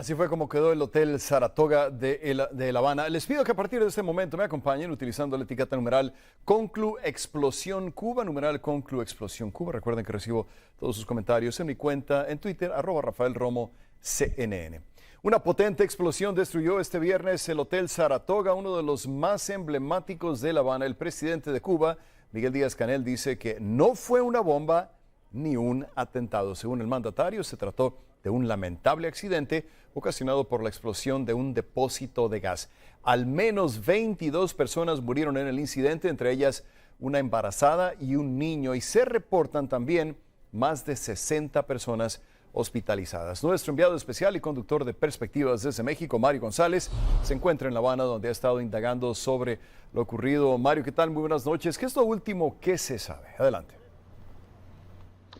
Así fue como quedó el Hotel Saratoga de La Habana. Les pido que a partir de este momento me acompañen utilizando la etiqueta numeral Conclu Explosión Cuba, numeral Conclu Explosión Cuba. Recuerden que recibo todos sus comentarios en mi cuenta en Twitter, @RafaelRomoCNN. Una potente explosión destruyó este viernes el Hotel Saratoga, uno de los más emblemáticos de La Habana. El presidente de Cuba, Miguel Díaz-Canel, dice que no fue una bomba ni un atentado. Según el mandatario, se trató de un lamentable accidente ocasionado por la explosión de un depósito de gas. Al menos 22 personas murieron en el incidente, entre ellas una embarazada y un niño, y se reportan también más de 60 personas hospitalizadas. Nuestro enviado especial y conductor de Perspectivas desde México, Mario González, se encuentra en La Habana, donde ha estado indagando sobre lo ocurrido. Mario, ¿qué tal? Muy buenas noches. ¿Qué es lo último que se sabe? Adelante.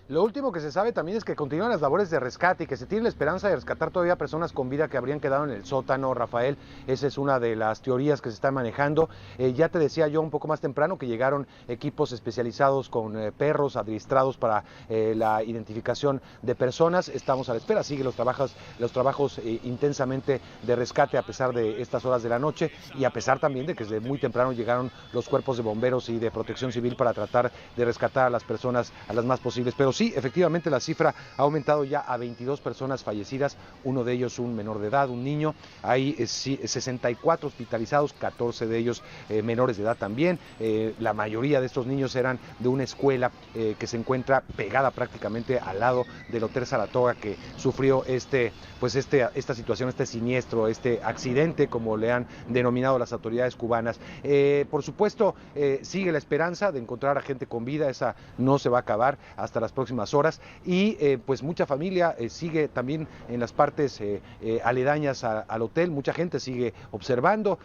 Lo último que se sabe también es que continúan las labores de rescate y que se tiene la esperanza de rescatar todavía personas con vida que habrían quedado en el sótano, Rafael. Esa es una de las teorías que se están manejando. Ya te decía yo un poco más temprano que llegaron equipos especializados con perros adiestrados para la identificación de personas. Estamos a la espera, siguen los trabajos intensamente de rescate a pesar de estas horas de la noche y a pesar también de que desde muy temprano llegaron los cuerpos de bomberos y de protección civil para tratar de rescatar a las personas a las más posibles. Pero sí, efectivamente la cifra ha aumentado ya a 22 personas fallecidas, uno de ellos un menor de edad, un niño. Hay 64 hospitalizados, 14 de ellos menores de edad también. La mayoría de estos niños eran de una escuela que se encuentra pegada prácticamente al lado del Hotel Saratoga, que sufrió esta situación, este siniestro, este accidente, como le han denominado las autoridades cubanas. Por supuesto, sigue la esperanza de encontrar a gente con vida, esa no se va a acabar hasta las próximas horas, y pues mucha familia sigue también en las partes aledañas al hotel. Mucha gente sigue observando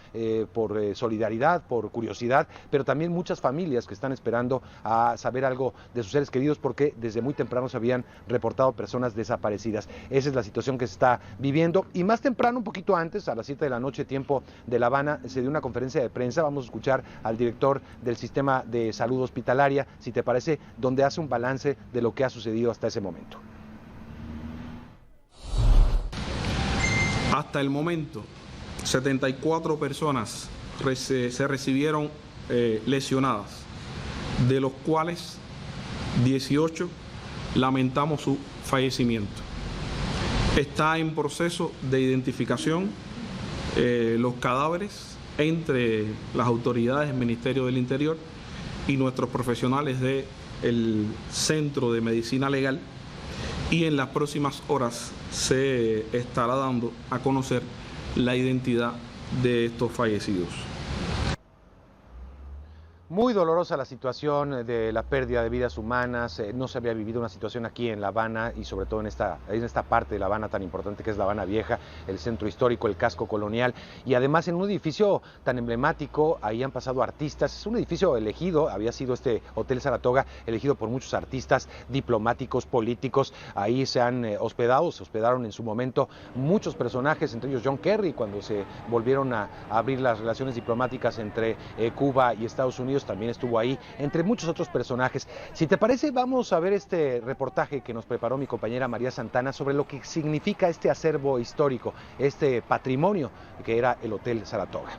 por solidaridad, por curiosidad, pero también muchas familias que están esperando a saber algo de sus seres queridos, porque desde muy temprano se habían reportado personas desaparecidas. Esa es la situación que se está viviendo, y más temprano, un poquito antes, a las 7 de la noche, tiempo de La Habana, se dio una conferencia de prensa. Vamos a escuchar al director del Sistema de Salud Hospitalaria, si te parece, donde hace un balance de lo que ha sucedido hasta ese momento. Hasta el momento, 74 personas se recibieron lesionadas, de los cuales 18 lamentamos su fallecimiento. Está en proceso de identificación los cadáveres entre las autoridades del Ministerio del Interior y nuestros profesionales del Centro de Medicina Legal, y en las próximas horas se estará dando a conocer la identidad de estos fallecidos. Muy dolorosa la situación de la pérdida de vidas humanas. No se había vivido una situación aquí en La Habana, y sobre todo en esta parte de La Habana tan importante que es La Habana Vieja, el centro histórico, el casco colonial, y además en un edificio tan emblemático. Ahí han pasado artistas. Es un edificio elegido, había sido este Hotel Saratoga elegido por muchos artistas, diplomáticos, políticos. Ahí se hospedaron en su momento muchos personajes, entre ellos John Kerry, cuando se volvieron a abrir las relaciones diplomáticas entre Cuba y Estados Unidos. También estuvo ahí, entre muchos otros personajes. Si te parece, vamos a ver este reportaje que nos preparó mi compañera María Santana sobre lo que significa este acervo histórico, este patrimonio que era el Hotel Saratoga.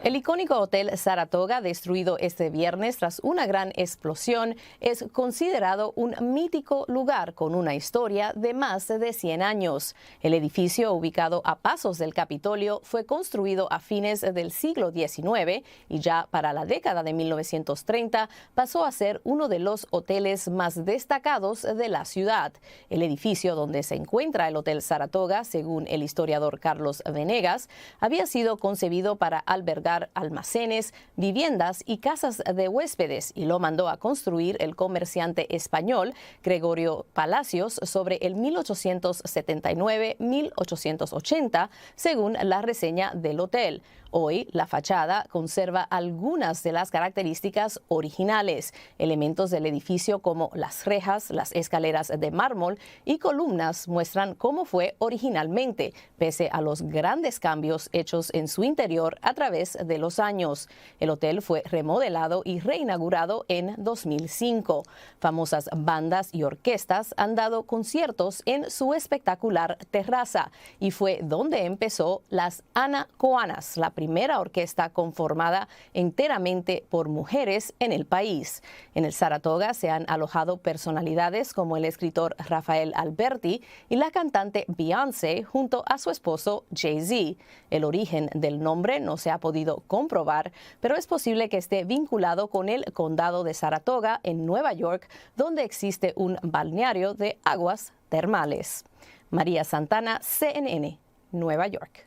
El icónico Hotel Saratoga, destruido este viernes tras una gran explosión, es considerado un mítico lugar con una historia de más de 100 años. El edificio, ubicado a pasos del Capitolio, fue construido a fines del siglo XIX y ya para la década de 1930 pasó a ser uno de los hoteles más destacados de la ciudad. El edificio donde se encuentra el Hotel Saratoga, según el historiador Carlos Venegas, había sido concebido para albergar almacenes, viviendas y casas de huéspedes, y lo mandó a construir el comerciante español Gregorio Palacios sobre el 1879-1880, según la reseña del hotel. Hoy, la fachada conserva algunas de las características originales. Elementos del edificio como las rejas, las escaleras de mármol y columnas muestran cómo fue originalmente, pese a los grandes cambios hechos en su interior a través de los años. El hotel fue remodelado y reinaugurado en 2005. Famosas bandas y orquestas han dado conciertos en su espectacular terraza y fue donde empezó las Anacoanas, la primera orquesta conformada enteramente por mujeres en el país. En el Saratoga se han alojado personalidades como el escritor Rafael Alberti y la cantante Beyoncé junto a su esposo Jay-Z. El origen del nombre no se ha podido comprobar, pero es posible que esté vinculado con el condado de Saratoga en Nueva York, donde existe un balneario de aguas termales. María Santana, CNN, Nueva York.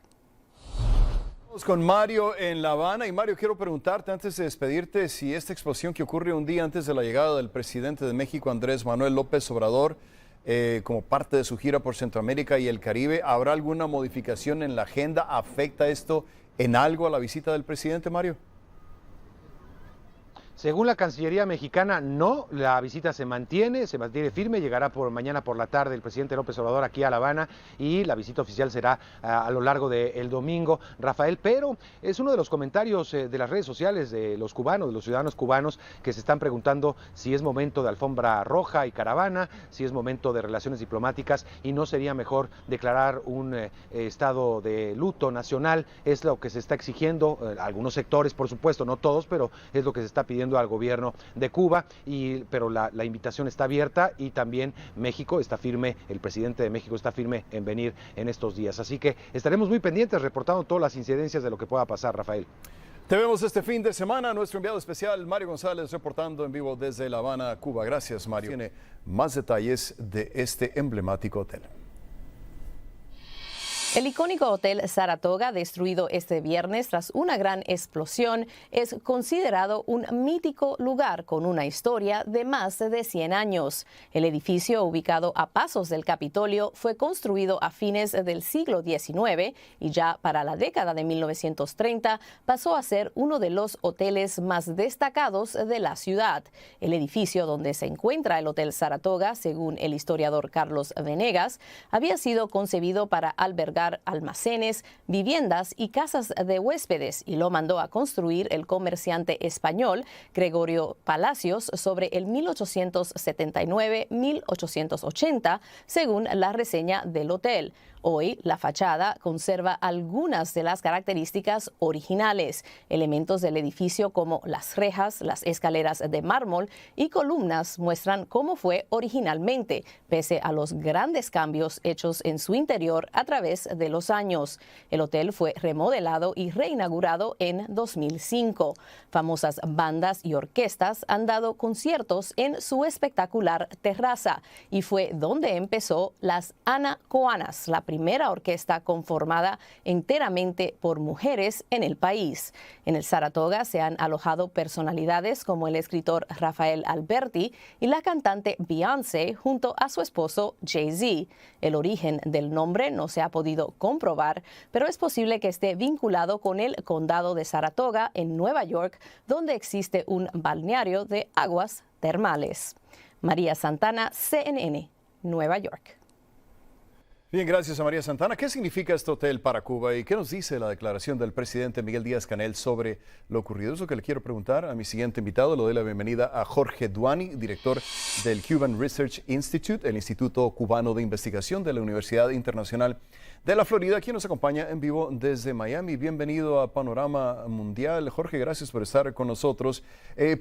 Vamos con Mario en La Habana. Y Mario, quiero preguntarte antes de despedirte si esta explosión que ocurre un día antes de la llegada del presidente de México, Andrés Manuel López Obrador, como parte de su gira por Centroamérica y el Caribe, ¿habrá alguna modificación en la agenda? ¿Afecta esto en algo a la visita del presidente, Mario? Según la Cancillería mexicana, no, la visita se mantiene firme, llegará mañana por la tarde el presidente López Obrador aquí a La Habana y la visita oficial será a lo largo del domingo, Rafael, pero es uno de los comentarios de las redes sociales de los cubanos, de los ciudadanos cubanos que se están preguntando si es momento de alfombra roja y caravana, si es momento de relaciones diplomáticas y no sería mejor declarar un estado de luto nacional. Es lo que se está exigiendo, algunos sectores por supuesto, no todos, pero es lo que se está pidiendo al gobierno de Cuba, pero la invitación está abierta y también México está firme, el presidente de México está firme en venir en estos días. Así que estaremos muy pendientes reportando todas las incidencias de lo que pueda pasar, Rafael. Te vemos este fin de semana. Nuestro enviado especial, Mario González, reportando en vivo desde La Habana, Cuba. Gracias, Mario. Tiene más detalles de este emblemático hotel. El icónico Hotel Saratoga, destruido este viernes tras una gran explosión, es considerado un mítico lugar con una historia de más de 100 años. El edificio, ubicado a pasos del Capitolio, fue construido a fines del siglo XIX y ya para la década de 1930 pasó a ser uno de los hoteles más destacados de la ciudad. El edificio donde se encuentra el Hotel Saratoga, según el historiador Carlos Venegas, había sido concebido para albergar almacenes, viviendas y casas de huéspedes y lo mandó a construir el comerciante español Gregorio Palacios sobre el 1879-1880, según la reseña del hotel. Hoy, la fachada conserva algunas de las características originales. Elementos del edificio como las rejas, las escaleras de mármol y columnas muestran cómo fue originalmente, pese a los grandes cambios hechos en su interior a través de los años. El hotel fue remodelado y reinaugurado en 2005. Famosas bandas y orquestas han dado conciertos en su espectacular terraza y fue donde empezó las Anacoanas, la primera orquesta conformada enteramente por mujeres en el país. En el Saratoga se han alojado personalidades como el escritor Rafael Alberti y la cantante Beyoncé junto a su esposo Jay-Z. El origen del nombre no se ha podido comprobar, pero es posible que esté vinculado con el condado de Saratoga en Nueva York, donde existe un balneario de aguas termales. María Santana, CNN, Nueva York. Bien, gracias a María Santana. ¿Qué significa este hotel para Cuba y qué nos dice la declaración del presidente Miguel Díaz-Canel sobre lo ocurrido? Es lo que le quiero preguntar a mi siguiente invitado. Le doy la bienvenida a Jorge Duani, director del Cuban Research Institute, el Instituto Cubano de Investigación de la Universidad Internacional de la Florida, quien nos acompaña en vivo desde Miami. Bienvenido a Panorama Mundial. Jorge, gracias por estar con nosotros.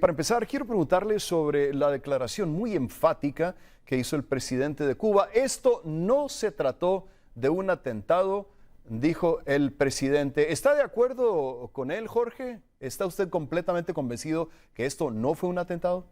Para empezar, quiero preguntarle sobre la declaración muy enfática que hizo el presidente de Cuba. Esto no se trató de un atentado, dijo el presidente. ¿Está de acuerdo con él, Jorge? ¿Está usted completamente convencido que esto no fue un atentado?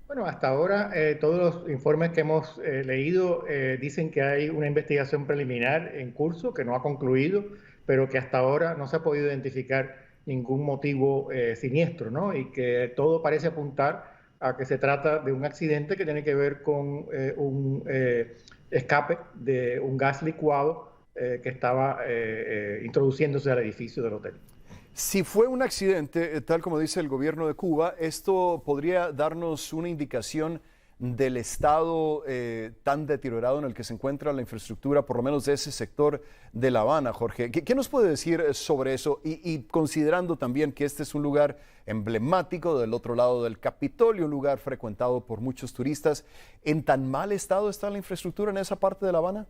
Bueno, hasta ahora todos los informes que hemos leído dicen que hay una investigación preliminar en curso que no ha concluido, pero que hasta ahora no se ha podido identificar ningún motivo siniestro, ¿no? Y que todo parece apuntar a que se trata de un accidente que tiene que ver con un escape de un gas licuado que estaba introduciéndose al edificio del hotel. Si fue un accidente, tal como dice el gobierno de Cuba, esto podría darnos una indicación del estado tan deteriorado en el que se encuentra la infraestructura, por lo menos de ese sector de La Habana, Jorge. ¿Qué nos puede decir sobre eso? Y considerando también que este es un lugar emblemático del otro lado del Capitolio, un lugar frecuentado por muchos turistas, ¿en tan mal estado está la infraestructura en esa parte de La Habana?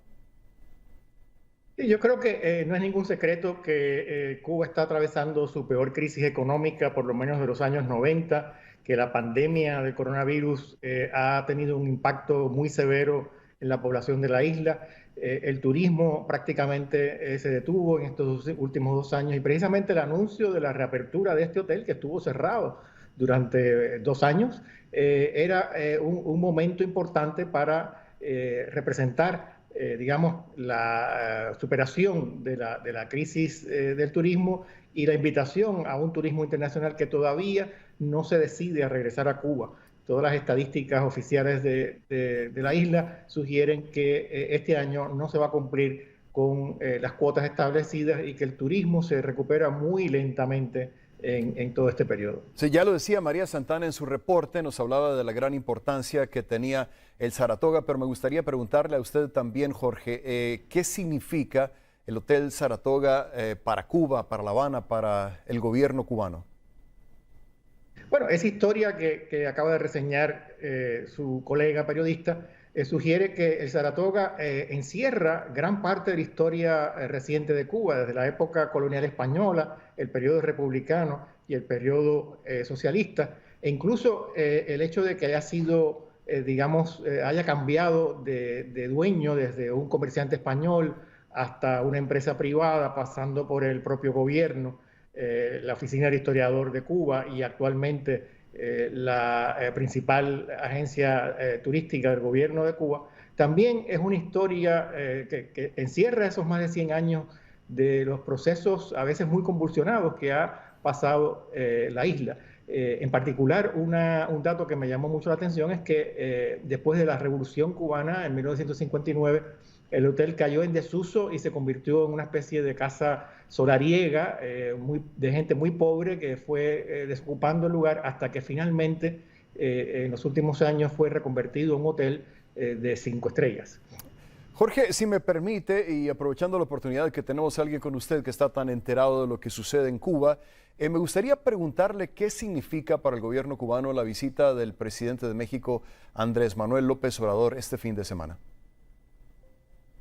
Sí, yo creo que no es ningún secreto que Cuba está atravesando su peor crisis económica, por lo menos de los años 90, que la pandemia del coronavirus ha tenido un impacto muy severo en la población de la isla. El turismo prácticamente se detuvo en estos últimos 2 años y precisamente el anuncio de la reapertura de este hotel, que estuvo cerrado durante 2 años, era un momento importante para representar digamos, la superación de la crisis del turismo y la invitación a un turismo internacional que todavía no se decide a regresar a Cuba. Todas las estadísticas oficiales de la isla sugieren que este año no se va a cumplir con las cuotas establecidas y que el turismo se recupera muy lentamente en todo este periodo. Sí, ya lo decía María Santana en su reporte, nos hablaba de la gran importancia que tenía el Saratoga, pero me gustaría preguntarle a usted también, Jorge, ¿qué significa el Hotel Saratoga para Cuba, para La Habana, para el gobierno cubano? Bueno, esa historia que acaba de reseñar su colega periodista sugiere que el Saratoga encierra gran parte de la historia reciente de Cuba, desde la época colonial española, el periodo republicano y el periodo socialista, e incluso el hecho de que haya sido, digamos, haya cambiado de dueño desde un comerciante español hasta una empresa privada, pasando por el propio gobierno, la Oficina del Historiador de Cuba y actualmente la principal agencia turística del gobierno de Cuba, también es una historia que encierra esos más de 100 años de los procesos a veces muy convulsionados que ha pasado la isla. En particular, un dato que me llamó mucho la atención es que después de la Revolución Cubana en 1959, el hotel cayó en desuso y se convirtió en una especie de casa solariega de gente muy pobre que fue desocupando el lugar hasta que finalmente en los últimos años fue reconvertido en un hotel de 5 estrellas. Jorge, si me permite, y aprovechando la oportunidad que tenemos a alguien con usted que está tan enterado de lo que sucede en Cuba, me gustaría preguntarle qué significa para el gobierno cubano la visita del presidente de México, Andrés Manuel López Obrador, este fin de semana.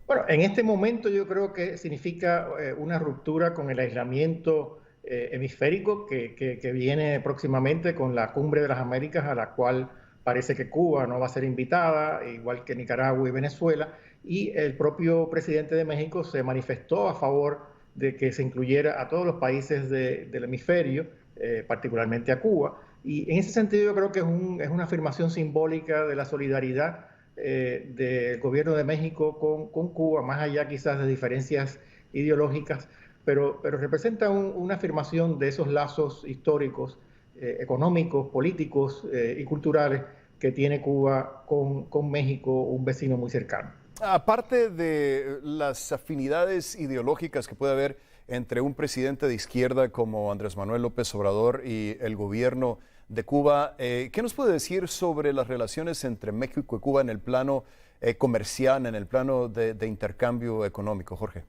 Bueno, en este momento yo creo que significa una ruptura con el aislamiento hemisférico que viene próximamente con la Cumbre de las Américas, a la cual parece que Cuba no va a ser invitada, igual que Nicaragua y Venezuela, y el propio presidente de México se manifestó a favor de que se incluyera a todos los países del hemisferio, particularmente a Cuba, y en ese sentido yo creo que es una afirmación simbólica de la solidaridad del gobierno de México con Cuba, más allá quizás de diferencias ideológicas, pero representa una afirmación de esos lazos históricos, económicos, políticos y culturales que tiene Cuba con México, un vecino muy cercano. Aparte de las afinidades ideológicas que puede haber entre un presidente de izquierda como Andrés Manuel López Obrador y el gobierno de Cuba, ¿qué nos puede decir sobre las relaciones entre México y Cuba en el plano comercial, en el plano de intercambio económico, Jorge?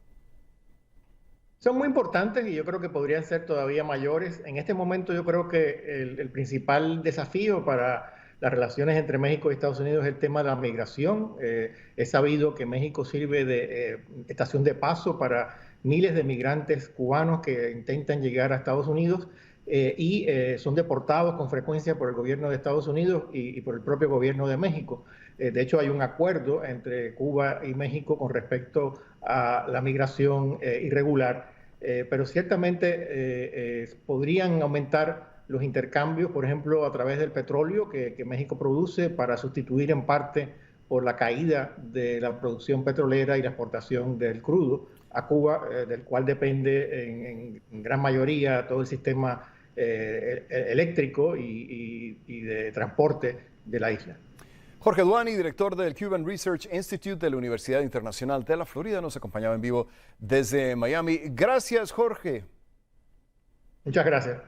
Son muy importantes y yo creo que podrían ser todavía mayores. En este momento yo creo que el principal desafío para las relaciones entre México y Estados Unidos es el tema de la migración. Es sabido que México sirve de estación de paso para miles de migrantes cubanos que intentan llegar a Estados Unidos y son deportados con frecuencia por el gobierno de Estados Unidos y por el propio gobierno de México. De hecho, hay un acuerdo entre Cuba y México con respecto a la migración irregular, pero ciertamente podrían aumentar los intercambios, por ejemplo, a través del petróleo que México produce para sustituir en parte por la caída de la producción petrolera y la exportación del crudo a Cuba, del cual depende en gran mayoría todo el sistema eléctrico y de transporte de la isla. Jorge Duani, director del Cuban Research Institute de la Universidad Internacional de la Florida, nos acompañaba en vivo desde Miami. Gracias, Jorge. Muchas gracias.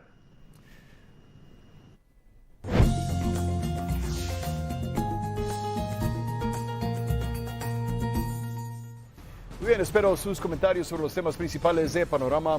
Muy bien, espero sus comentarios sobre los temas principales de Panorama.